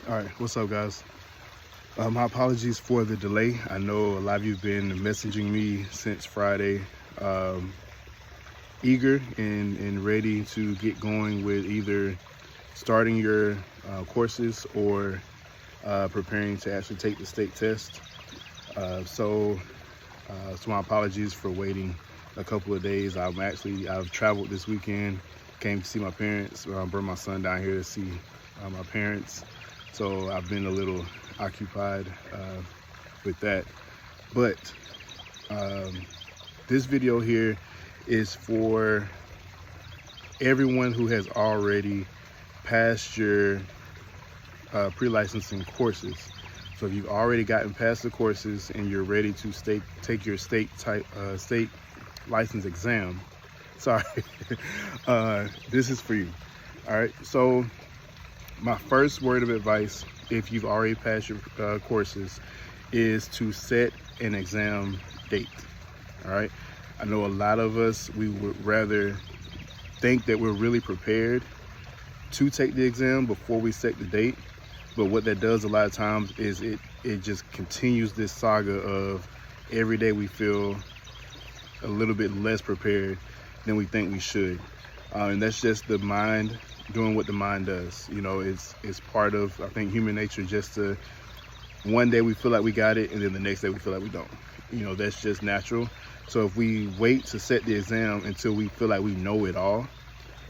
All right, what's up, guys? My apologies for the delay. I know a lot of you've been messaging me since Friday, eager and ready to get going with either starting your courses or preparing to actually take the state test. So my apologies for waiting a couple of days. I've traveled this weekend, came to see my parents, brought my son down here to see my parents. So I've been a little occupied with that. But this video here is for everyone who has already passed your pre-licensing courses. So if you've already gotten past the courses and you're ready to take your state license exam, sorry, this is for you. All right, so my first word of advice, if you've already passed your courses, is to set an exam date. All right, I know a lot of us, we would rather think that we're really prepared to take the exam before we set the date, but what that does a lot of times is it just continues this saga of every day we feel a little bit less prepared than we think we should, and that's just the mind doing what the mind does. You know, it's part of, I think, human nature, just to, one day we feel like we got it and then the next day we feel like we don't. You know, that's just natural. So if we wait to set the exam until we feel like we know it all,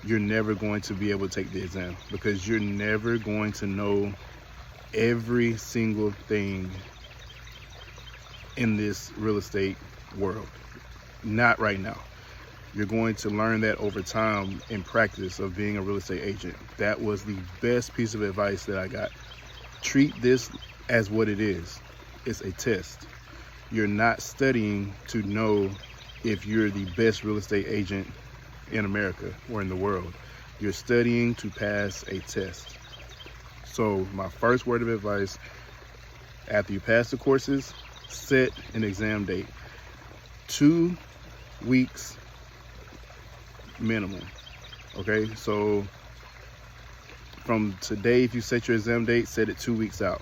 you're never going to be able to take the exam, because you're never going to know every single thing in this real estate world. Not right now. You're going to learn that over time in practice of being a real estate agent. That was the best piece of advice that I got. Treat this as what it is. It's a test. You're not studying to know if you're the best real estate agent in America or in the world. You're studying to pass a test. So my first word of advice, after you pass the courses, set an exam date. 2 weeks minimum. Okay, so from today, if you set your exam date, set it 2 weeks out.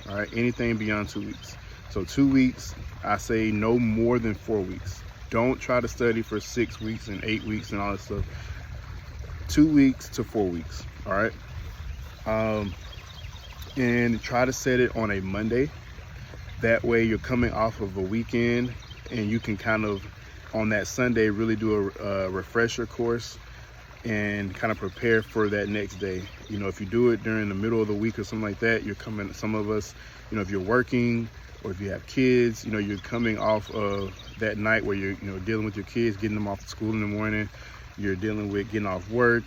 All right, anything beyond 2 weeks. So 2 weeks, I say no more than 4 weeks. Don't try to study for 6 weeks and 8 weeks and all that stuff. 2 weeks to 4 weeks. All right, and try to set it on a Monday. That way you're coming off of a weekend and you can kind of, on that Sunday, really do a refresher course and kind of prepare for that next day. You know, if you do it during the middle of the week or something like that, you're coming, some of us, you know, if you're working or if you have kids, you know, you're coming off of that night where you're, you know, dealing with your kids, getting them off to school in the morning, you're dealing with getting off work.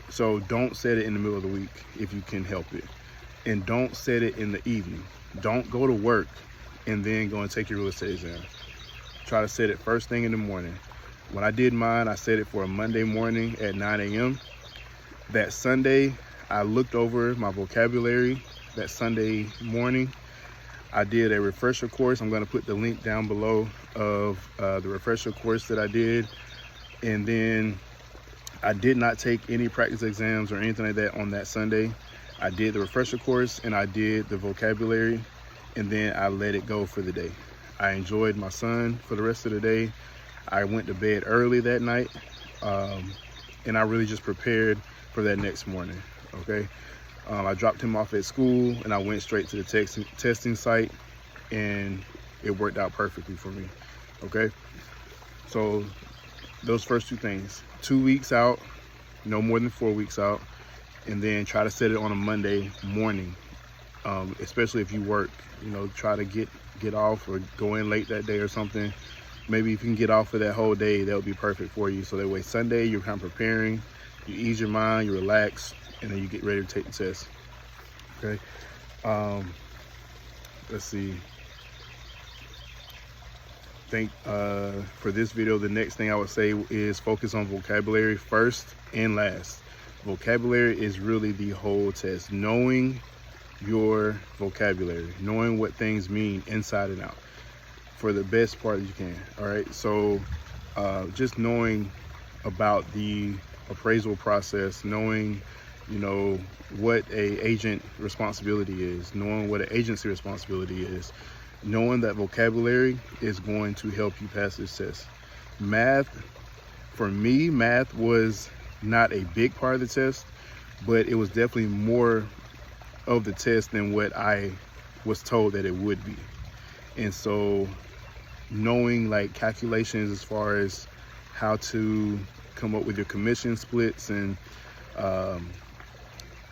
So don't set it in the middle of the week if you can help it. And don't set it in the evening. Don't go to work and then go and take your real estate exam. Try to set it first thing in the morning. When I did mine, I set it for a Monday morning at 9 a.m. That Sunday, I looked over my vocabulary. That Sunday morning, I did a refresher course. I'm going to put the link down below of the refresher course that I did. And then I did not take any practice exams or anything like that on that Sunday. I did the refresher course and I did the vocabulary, and then I let it go for the day. I enjoyed my son for the rest of the day. I went to bed early that night, and I really just prepared for that next morning, okay? I dropped him off at school and I went straight to the testing site, and it worked out perfectly for me, okay? So those first two things, 2 weeks out, no more than 4 weeks out, and then try to set it on a Monday morning, especially if you work. You know, try to get off or go in late that day or something. Maybe if you can get off for that whole day, that would be perfect for you. So that way Sunday, you're kind of preparing, you ease your mind, you relax, and then you get ready to take the test, okay? Let's see. For this video, the next thing I would say is focus on vocabulary first and last. Vocabulary is really the whole test. Knowing your vocabulary, knowing what things mean inside and out for the best part that you can. All right, so just knowing about the appraisal process, knowing you know, what a agent responsibility is, knowing what an agency responsibility is, knowing that vocabulary is going to help you pass this test. Math, for me, math was not a big part of the test, but it was definitely more of the test than what I was told that it would be. And so knowing like calculations as far as how to come up with your commission splits and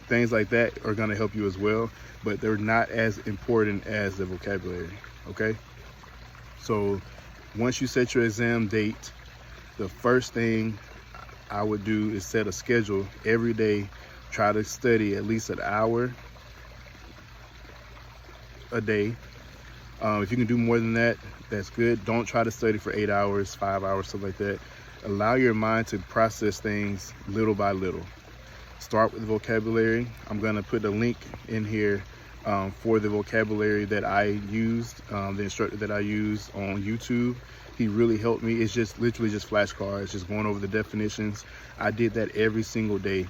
things like that are going to help you as well, but they're not as important as the vocabulary. Okay, so once you set your exam date, the first thing I would do is set a schedule every day. Try to study at least an hour a day. If you can do more than that, that's good. Don't try to study for 8 hours, 5 hours, stuff like that. Allow your mind to process things little by little. Start with vocabulary. I'm gonna put a link in here for the vocabulary that I used, the instructor that I used on YouTube. He really helped me. It's just literally just flashcards, just going over the definitions. I did that every single day.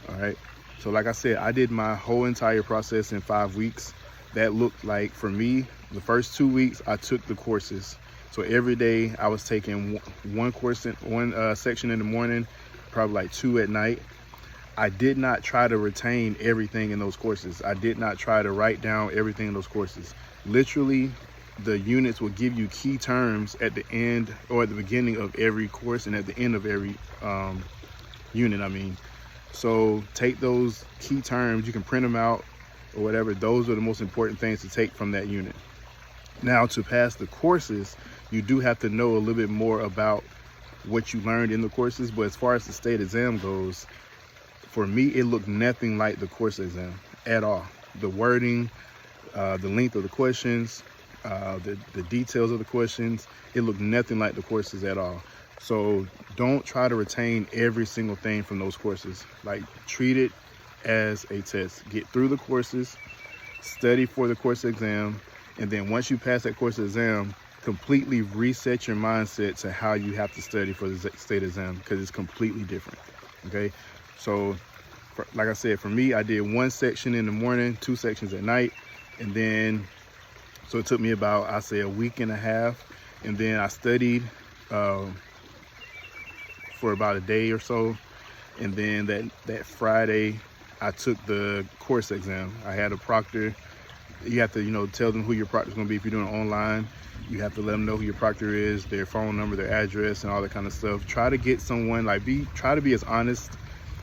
All right. So like I said, I did my whole entire process in 5 weeks. That looked like, for me, the first 2 weeks I took the courses. So every day I was taking one course in one section in the morning, probably like 2 at night. I did not try to retain everything in those courses. I did not try to write down everything in those courses. Literally, the units will give you key terms at the end or at the beginning of every course and at the end of every unit, I mean. So take those key terms, you can print them out or whatever. Those are the most important things to take from that unit. Now, to pass the courses, you do have to know a little bit more about what you learned in the courses, but as far as the state exam goes, for me, it looked nothing like the course exam at all. The wording, the length of the questions, the details of the questions, it looked nothing like the courses at all. So don't try to retain every single thing from those courses. Like, treat it as a test. Get through the courses, study for the course exam, and then once you pass that course exam, completely reset your mindset to how you have to study for the state exam, because it's completely different. Okay, so like I said, for me, I did one section in the morning, 2 sections at night, and then so it took me about, I say, a week and a half, and then I studied for about a day or so, and then that Friday I took the course exam. I had a proctor. You have to, you know, tell them who your proctor is going to be. If you're doing it online, you have to let them know who your proctor is, their phone number, their address, and all that kind of stuff. Try to get someone, like, try to be as honest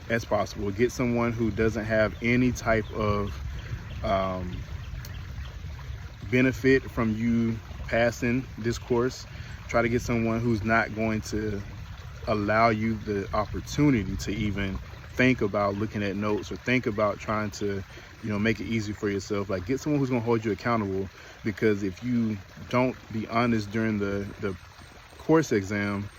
as possible. Get someone who doesn't have any type of benefit from you passing this course. Try to get someone who's not going to allow you the opportunity to even think about looking at notes or think about trying to, you know, make it easy for yourself. Like, get someone who's going to hold you accountable, because if you don't be honest during the course exam,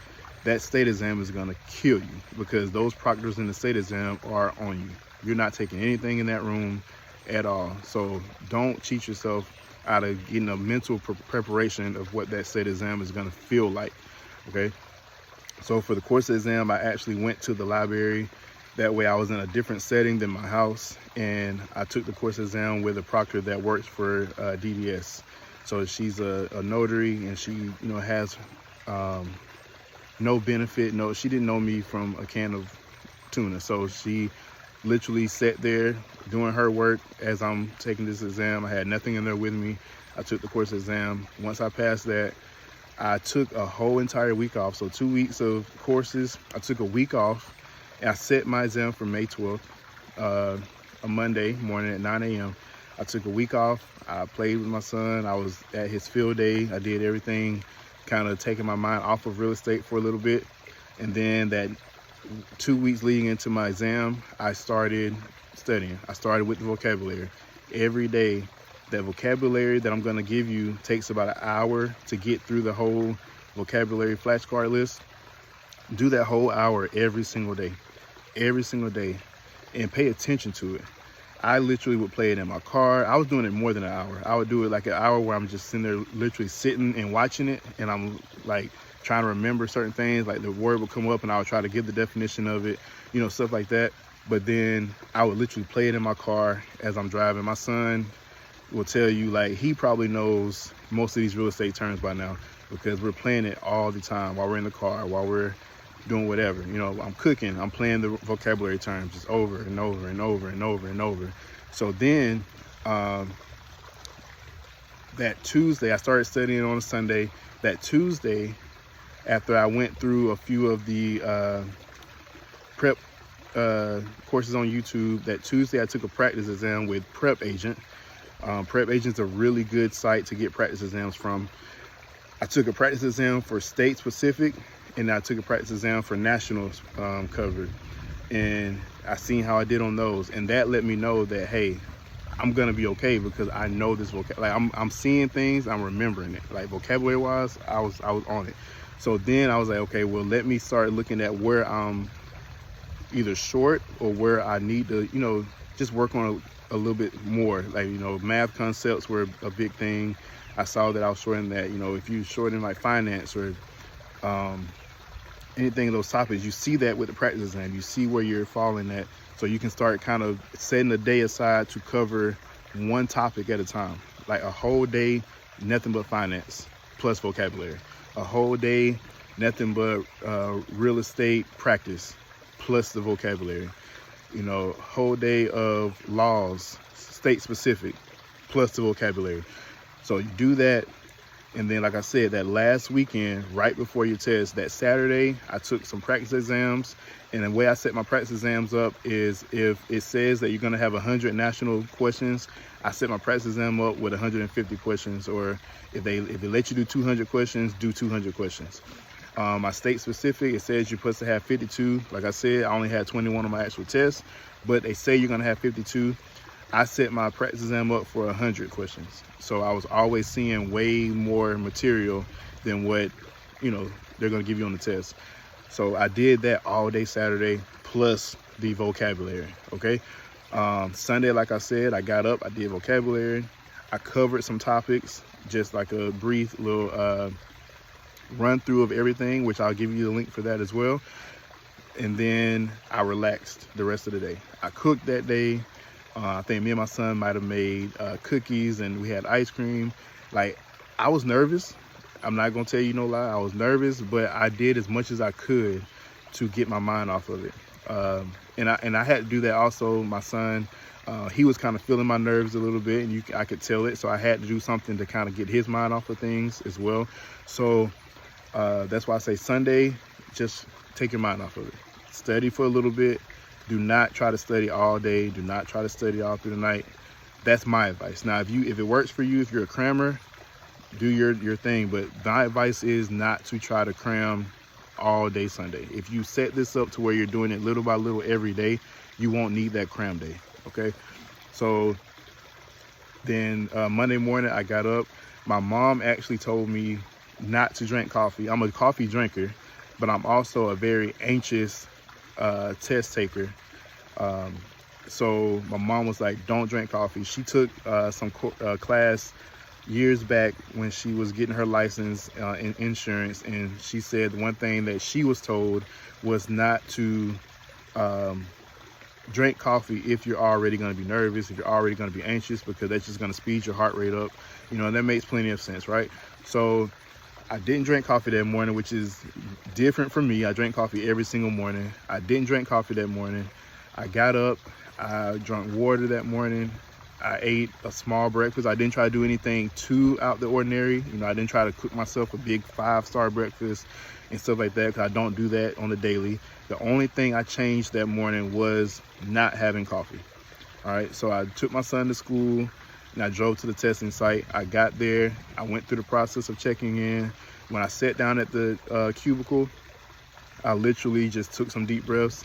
that state exam is going to kill you, because those proctors in the state exam are on you. You're not taking anything in that room at all. So don't cheat yourself out of getting a mental preparation of what that state exam is going to feel like. Okay, so for the course exam, I actually went to the library. That way I was in a different setting than my house, and I took the course exam with a proctor that works for DDS. So she's a notary, and she, you know, has no benefit. No, she didn't know me from a can of tuna. So she literally sat there doing her work as I'm taking this exam. I had nothing in there with me. I took the course exam. Once I passed that, I took a whole entire week off. So 2 weeks of courses, I took a week off. And I set my exam for May 12th, a Monday morning at 9 a.m. I took a week off. I played with my son. I was at his field day. I did everything, kind of taking my mind off of real estate for a little bit. And then that 2 weeks leading into my exam, I started studying. I started with the vocabulary. Every day, that vocabulary that I'm going to give you takes about an hour to get through the whole vocabulary flashcard list. Do that whole hour every single day, and pay attention to it. I literally would play it in my car. I was doing it more than an hour. I would do it like an hour where I'm just sitting there literally sitting and watching it, and I'm like trying to remember certain things, like the word would come up and I would try to give the definition of it, you know, stuff like that. but then I would literally play it in my car as I'm driving. My son will tell you, like, he probably knows most of these real estate terms by now because we're playing it all the time while we're in the car, while we're doing whatever. You know, I'm cooking, I'm playing the vocabulary terms just over and over and over and over and over. So then that Tuesday, I started studying on a Sunday. That Tuesday, after I went through a few of the prep courses on YouTube, that Tuesday I took a practice exam with Prep Agent. Prep Agent's a really good site to get practice exams from. I took a practice exam for state specific, and I took a practice exam for national covered. And I seen how I did on those, and that let me know that, hey, I'm gonna be okay because I know this vocabulary. Like I'm seeing things, I'm remembering it. Like vocabulary wise, I was on it. So then I was like, okay, well, let me start looking at where I'm either short or where I need to, you know, just work on a little bit more. Like, you know, math concepts were a big thing. I saw that I was short in that. You know, if you short in like finance or anything of those topics, you see that with the practice exam. You see where you're falling at, so you can start kind of setting a day aside to cover one topic at a time. Like a whole day, nothing but finance plus vocabulary. A whole day, nothing but real estate practice plus the vocabulary. You know, whole day of laws, state specific, plus the vocabulary. So you do that. And then, like I said, that last weekend, right before your test, that Saturday, I took some practice exams. And the way I set my practice exams up is if it says that you're going to have 100 national questions, I set my practice exam up with 150 questions. Or if they let you do 200 questions, do 200 questions. My state specific, it says you're supposed to have 52. Like I said, I only had 21 on my actual test, but they say you're going to have 52. I set my practice exam up for 100 questions. So I was always seeing way more material than what, you know, they're going to give you on the test. So I did that all day Saturday plus the vocabulary. Okay. Sunday, like I said, I got up, I did vocabulary. I covered some topics, just like a brief little run through of everything, which I'll give you the link for that as well. And then I relaxed the rest of the day. I cooked that day. I think me and my son might have made cookies, and we had ice cream. Like, I was nervous. I'm not gonna tell you no lie. I was nervous, but I did as much as I could to get my mind off of it. And I had to do that also. My son, he was kind of feeling my nerves a little bit, and I could tell it. So I had to do something to kind of get his mind off of things as well. So that's why I say Sunday, just take your mind off of it. Study for a little bit. Do not try to study all day. Do not try to study all through the night. That's my advice. Now, if it works for you, if you're a crammer, do your thing. But my advice is not to try to cram all day Sunday. If you set this up to where you're doing it little by little every day, you won't need that cram day. Okay. So then Monday morning, I got up. My mom actually told me not to drink coffee. I'm a coffee drinker, but I'm also a very anxious test taker. So my mom was like, don't drink coffee. She took some class years back when she was getting her license in insurance, and she said one thing that she was told was not to drink coffee if you're already going to be nervous, if you're already going to be anxious, because that's just going to speed your heart rate up. You know, and that makes plenty of sense, right? So I didn't drink coffee that morning, which is different from me. I drink coffee every single morning. I didn't drink coffee that morning. I got up, I drank water that morning. I ate a small breakfast. I didn't try to do anything too out the ordinary. You know, I didn't try to cook myself a big 5-star breakfast and stuff like that, because I don't do that on the daily. The only thing I changed that morning was not having coffee. All right, so I took my son to school and I drove to the testing site. I got there, I went through the process of checking in. When I sat down at the cubicle, I literally just took some deep breaths.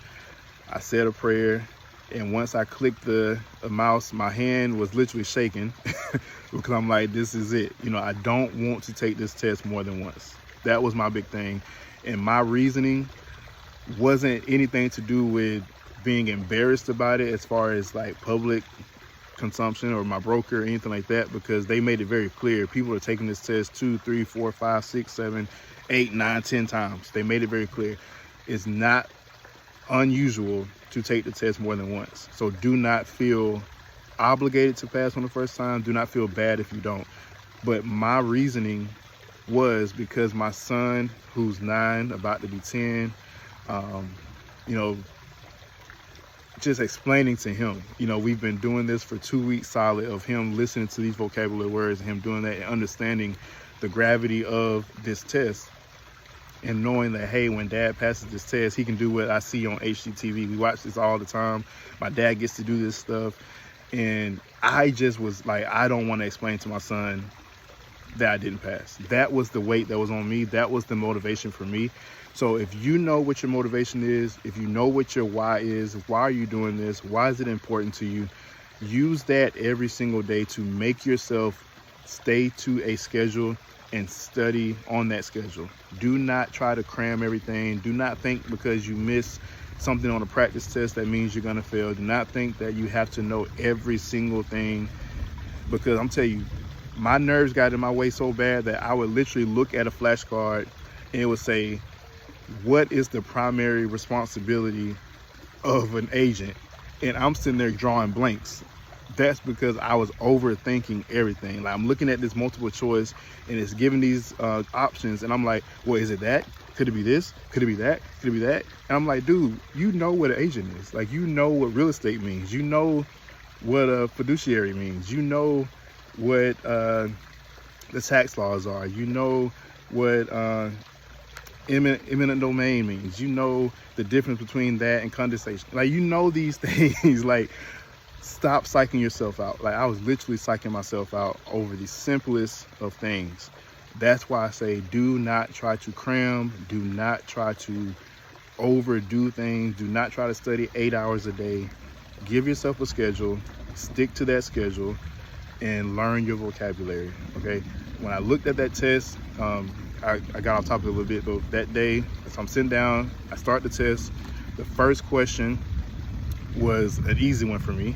I said a prayer, and once I clicked the mouse, my hand was literally shaking because I'm like, this is it. You know, I don't want to take this test more than once. That was my big thing. And my reasoning wasn't anything to do with being embarrassed about it as far as like public consumption or my broker or anything like that, because they made it very clear people are taking this test 2, 3, 4, 5, 6, 7, 8, 9, 10 times. They made it very clear. It's not unusual to take the test more than once. So do not feel obligated to pass on the first time. Do not feel bad if you don't. But my reasoning was because my son, who's 9, about to be 10, you know, just explaining to him, you know, we've been doing this for 2 weeks solid of him listening to these vocabulary words and him doing that and understanding the gravity of this test and knowing that, hey, when dad passes this test, he can do what I see on HGTV. We watch this all the time. My dad gets to do this stuff. And I just was like, I don't want to explain to my son that I didn't pass. That was the weight that was on me. That was the motivation for me. So if you know what your motivation is, if you know what your why is, why are you doing this? Why is it important to you? Use that every single day to make yourself stay to a schedule and study on that schedule. Do not try to cram everything. Do not think because you miss something on a practice test that means you're gonna fail. Do not think that you have to know every single thing, because I'm telling you, my nerves got in my way so bad that I would literally look at a flashcard and it would say, what is the primary responsibility of an agent? And I'm sitting there drawing blanks. That's because I was overthinking everything. Like, I'm looking at this multiple choice and it's giving these options, and I'm like, well, is it that? Could it be this? Could it be that? Could it be that? And I'm like, dude, you know what an agent is. Like, you know what real estate means. You know what a fiduciary means. You know what the tax laws are. You know what eminent domain means. You know the difference between that and condensation. Like, you know these things. Like, stop psyching yourself out. Like, I was literally psyching myself out over the simplest of things. That's why I say, do not try to cram. Do not try to overdo things. Do not try to study 8 hours a day. Give yourself a schedule. Stick to that schedule and learn your vocabulary, okay? When I looked at that test, I got off topic a little bit, but that day, so I'm sitting down, I start the test. The first question was an easy one for me.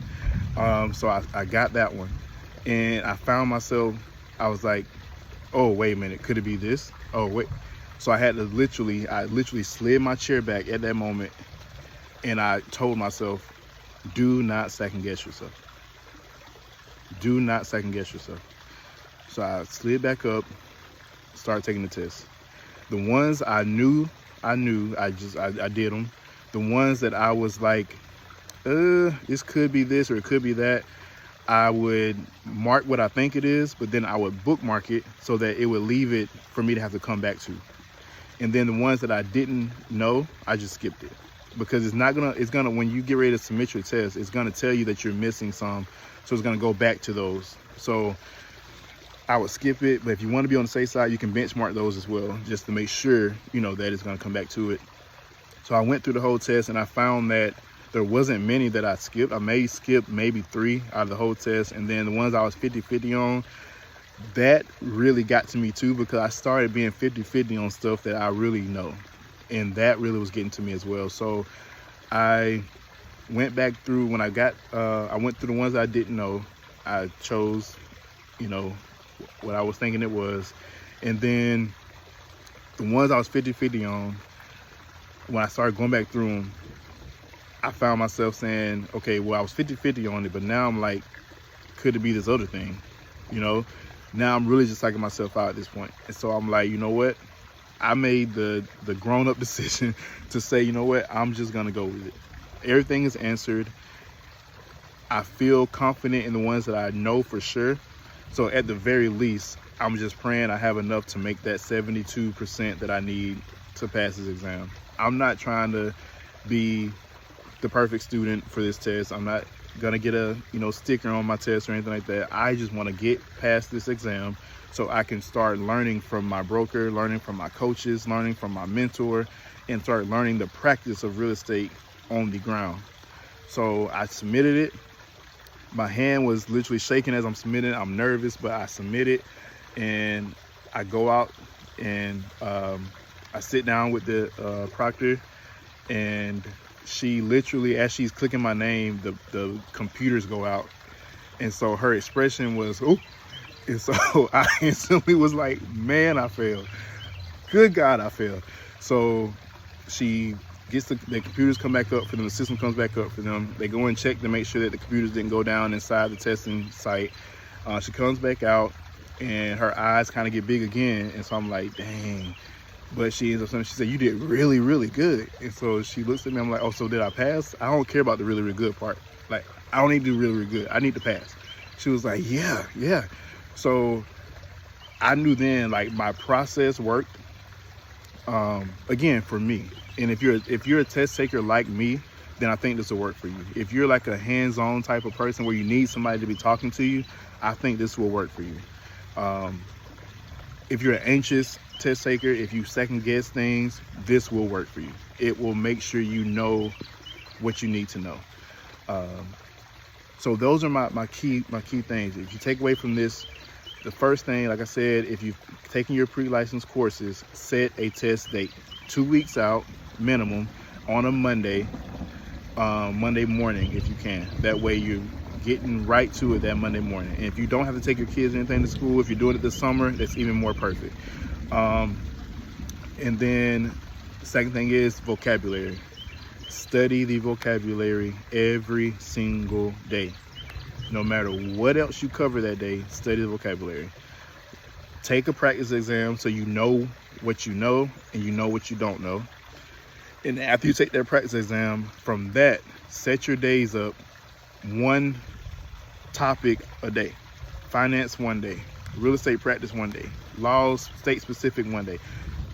So I got that one. And I found myself, I was like, oh, wait a minute, could it be this? Oh, wait. So I literally slid my chair back at that moment, and I told myself, do not second guess yourself. Do not second guess yourself. So I slid back up, started taking the test. The ones I knew, I did them. The ones that I was like, this could be this or it could be that, I would mark what I think it is, but then I would bookmark it so that it would leave it for me to have to come back to. And then the ones that I didn't know, I just skipped it, because it's gonna, when you get ready to submit your test, it's gonna tell you that you're missing some. So it's gonna go back to those. So I would skip it, but if you want to be on the safe side, you can benchmark those as well, just to make sure, you know, that it's gonna come back to it. So I went through the whole test and I found that there wasn't many that I skipped. I may skip maybe 3 out of the whole test. And then the ones I was 50-50 on, that really got to me too, because I started being 50-50 on stuff that I really know. And that really was getting to me as well. So I went back through, when I went through the ones I didn't know. I chose, you know, what I was thinking it was. And then the ones I was 50-50 on, when I started going back through them, I found myself saying, okay, well, I was 50-50 on it, but now I'm like, could it be this other thing? You know, now I'm really just psyching myself out at this point. And so I'm like, you know what? I made the grown-up decision to say, you know what? I'm just gonna go with it. Everything is answered. I feel confident in the ones that I know for sure. So at the very least, I'm just praying I have enough to make that 72% that I need to pass this exam. I'm not trying to be the perfect student for this test. I'm not gonna get a sticker on my test or anything like that. I just want to get past this exam so I can start learning from my broker, learning from my coaches, learning from my mentor, and start learning the practice of real estate on the ground. So I submitted it. My hand was literally shaking as I'm submitting. I'm nervous, but I submit it, and I go out and I sit down with the proctor, and she literally, as she's clicking my name, the computers go out. And so her expression was, oh, and so I instantly was like, man, I failed. Good God, I failed. So she gets the computers come back up for them, the system comes back up for them. They go and check to make sure that the computers didn't go down inside the testing site. She comes back out and her eyes kind of get big again, and so I'm like, dang. But she ends up saying, she said, you did really, really good. And so she looks at me, I'm like, oh, so did I pass? I don't care about the really, really good part. Like, I don't need to do really, really good. I need to pass. She was like, yeah. So I knew then, like, my process worked, again, for me. And if you're a test taker like me, then I think this will work for you. If you're like a hands-on type of person where you need somebody to be talking to you, I think this will work for you. If you're an anxious test taker, if you second guess things, this will work for you. It will make sure you know what you need to know. So those are my key things. If you take away from this, the first thing, like I said, if you've taken your pre-license courses, set a test date 2 weeks out minimum on a Monday morning if you can. That way you're getting right to it that Monday morning. And if you don't have to take your kids or anything to school, if you're doing it this summer, that's even more perfect. And then the second thing is vocabulary. Study the vocabulary every single day. No matter what else you cover that day, study the vocabulary. Take a practice exam so you know what you know and you know what you don't know. And after you take that practice exam, from that, set your days up one topic a day. Finance one day, real estate practice one day, laws, state specific one day.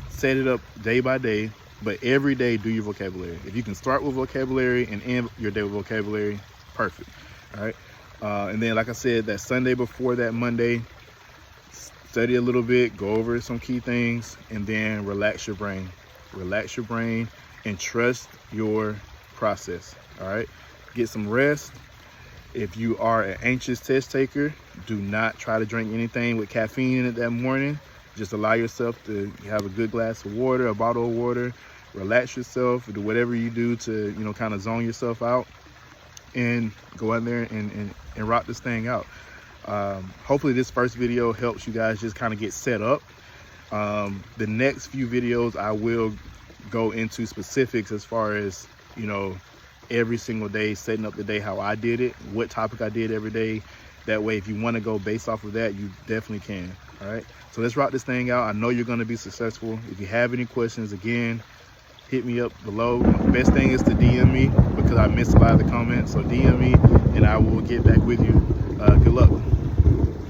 Set it up day by day, but every day do your vocabulary. If you can start with vocabulary and end your day with vocabulary, perfect. All right. And then, like I said, that Sunday before that Monday, study a little bit, go over some key things, and then relax your brain. Relax your brain and trust your process. All right. Get some rest. If you are an anxious test taker, do not try to drink anything with caffeine in it that morning. Just allow yourself to have a good glass of water, a bottle of water, relax yourself, do whatever you do to, kind of zone yourself out, and go out there and rock this thing out. Hopefully this first video helps you guys just kind of get set up. The next few videos I will go into specifics as far as, every single day, setting up the day how I did it, what topic I did every day. That way, if you want to go based off of that, you definitely can. All right, so let's rock this thing out. I know you're going to be successful. If you have any questions, again, hit me up below. The best thing is to DM me because I missed a lot of the comments. So DM me and I will get back with you. Good luck.